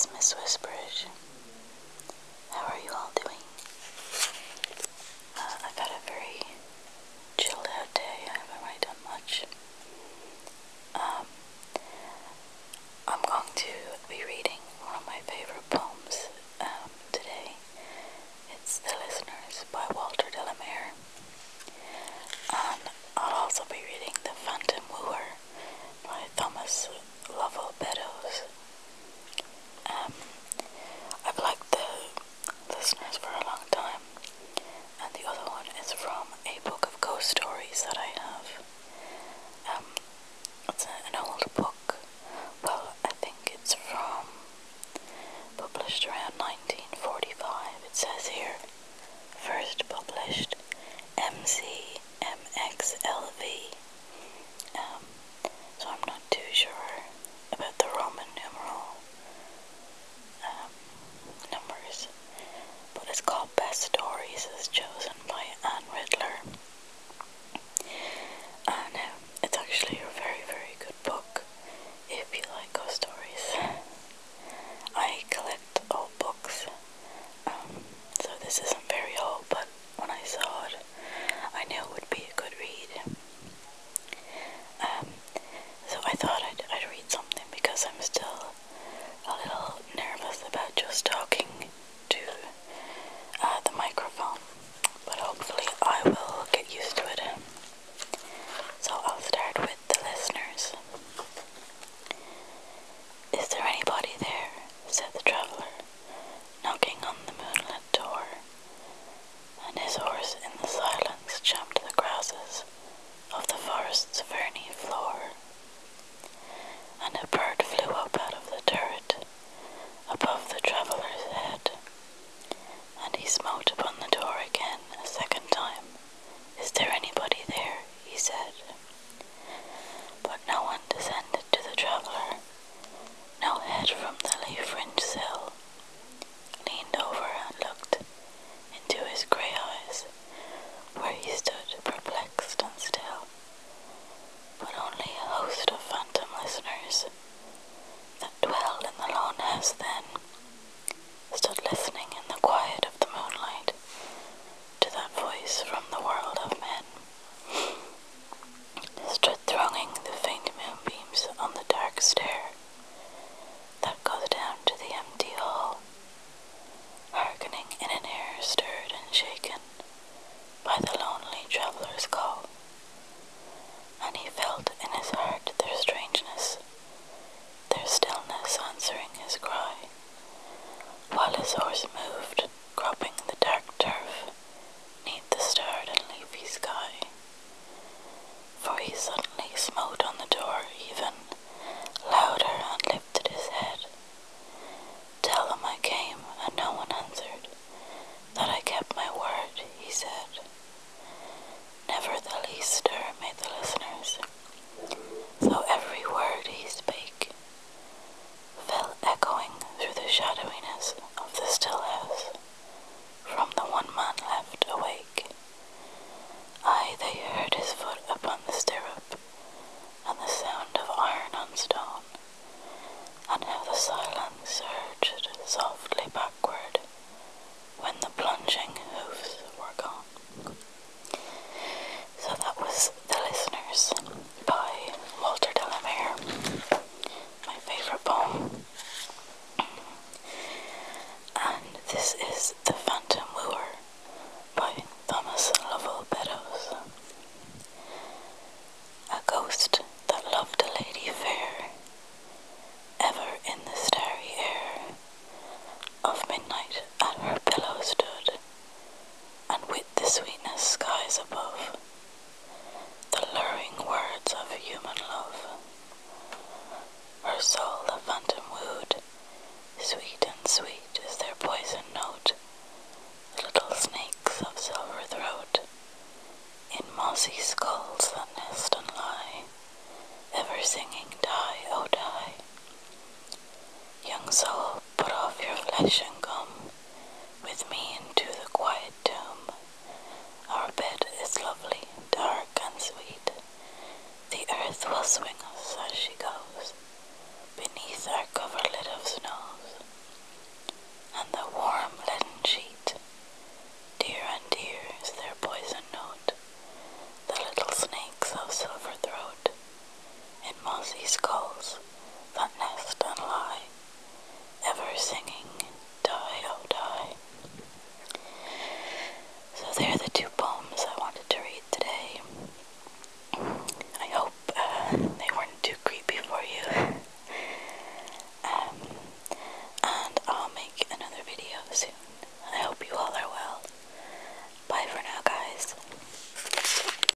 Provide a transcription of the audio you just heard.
is MissWhisperish. How are you all doing? I've had a very chilled out day. I haven't really done much. I'm going to be reading one of my favorite poems today. It's The Listeners by Walter Delamere. And I'll also be reading The Phantom Wooer by Thomas Lovell Beddoes. I've liked The Listeners for a long time, and the other one is from a book of ghost stories that I have. It's an old book. Well, I think it's published around 1945. It says here, first published MCMXLV. So I'm not too sure about the Roman numeral numbers, but it's called Best Stories, as chosen by Anne Riddler. And it's actually a very, very good book if you like ghost stories. I collect old books, so this isn't very old, but when I saw it, I knew it would be a good read. So I thought I'd read something because I'm still a little nervous about just talking to the microphone, but hopefully I will get used to it. So I'll start with The Listeners. Is there anybody there? Said the traveller, knocking on the moonlit door, and his horse in the silence champed the grasses of the forest's ferny floor. And a bird flew up out of the turret above the traveller's head, and he smote upon the door again a second time. Is there anybody there? He said. But no one descended to the traveller. No head from the leaf-fringed sill leaned over and looked into his grey eyes, where he stood perplexed and still. But only a host of phantom listeners that dwelled in the lone house then stood listening in the quiet of the moonlight to that voice from the world of men, stood thronging the faint moonbeams on the dark stair that goes down to the empty hall, hearkening in an air stirred and shaken by the lonely traveller's call. And he felt in his heart their strangeness, their stillness answering his cry, while his horse moved, cropping the dark turf neath the starred and leafy sky. For he suddenly smote on the door even louder and lifted his head. Tell them I came, and no one answered, that I kept my word, he said. Never the least stir made the listeners, though every word he spake fell echoing through the shadowiness of the still house, from the one man left awake. Aye, they heard his foot upon the stirrup, and the sound of iron on stone, and how the silence surged softly backward when the plunging hoofs were gone. So that was The Listeners by Walter Delamere, my favourite poem. And this is The Phantom Wooer by Thomas Lovell Beddoes. A ghost that loved a lady fair, ever in the starry air of midnight at her pillow stood, and with the sweetness skies above, the luring words of human love. Her soul the phantom wooed, sweet and sweet is their poison note, the little snakes of silver throat, in mossy skulls that nest and lie, ever singing, die, oh die. Young soul, put off your flesh and